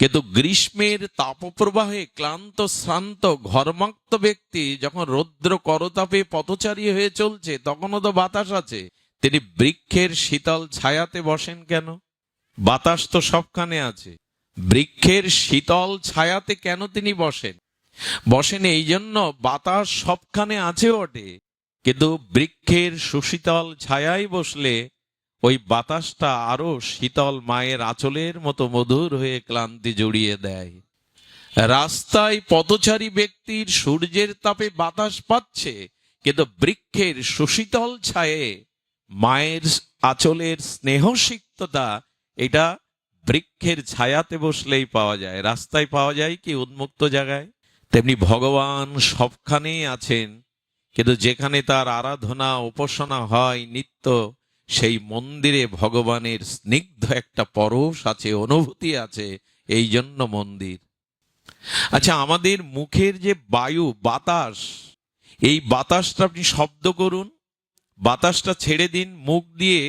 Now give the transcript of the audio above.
কিন্তু গ্রীষ্মের তাপপ্রবাহে ক্লান্ত শ্রান্ত ঘর্মাক্ত ব্যক্তি যখন রৌদ্র করতাপে পথচারী হয়ে চলছে, তখনও তো বাতাস আছে। তিনি বৃক্ষের শীতল ছায়াতে বসেন কেন? বাতাস তো সবখানে আছে, বৃক্ষের শীতল ছায়াতে কেন তিনি বসেন? বসেন এই জন্য, বাতাস সবখানে আছে বটে, কিন্তু বৃক্ষের সুশীতল ছায়ায় বসলে ওই বাতাসটা আরো শীতল মায়ের আঁচলের মতো মধুর হয়ে ক্লান্তি জড়িয়ে দেয়। রাস্তায় পথচারী ব্যক্তির সূর্যের তাপে বাতাস পাচ্ছে, কিন্তু বৃক্ষের সুশীতল ছায়ে মায়ের আঁচলের স্নেহসিক্ততা, এটা বৃক্ষের ছায়াতে বসলেই পাওয়া যায়। রাস্তায় পাওয়া যায় কি উন্মুক্ত জায়গায়? তেমনি ভগবান সবখানেই আছেন, কিন্তু যেখানে তার আরাধনা উপাসনা হয় নিত্য, সেই মন্দিরে ভগবানের স্নিগ্ধ একটা পরশ আছে, অনুভূতি আছে, এই জন্য মন্দির। আচ্ছা, আমাদের মুখের যে বায়ু, বাতাস, এই বাতাসটা আপনি শব্দ করুন, বাতাসটা ছেড়ে দিন, মুখ দিয়ে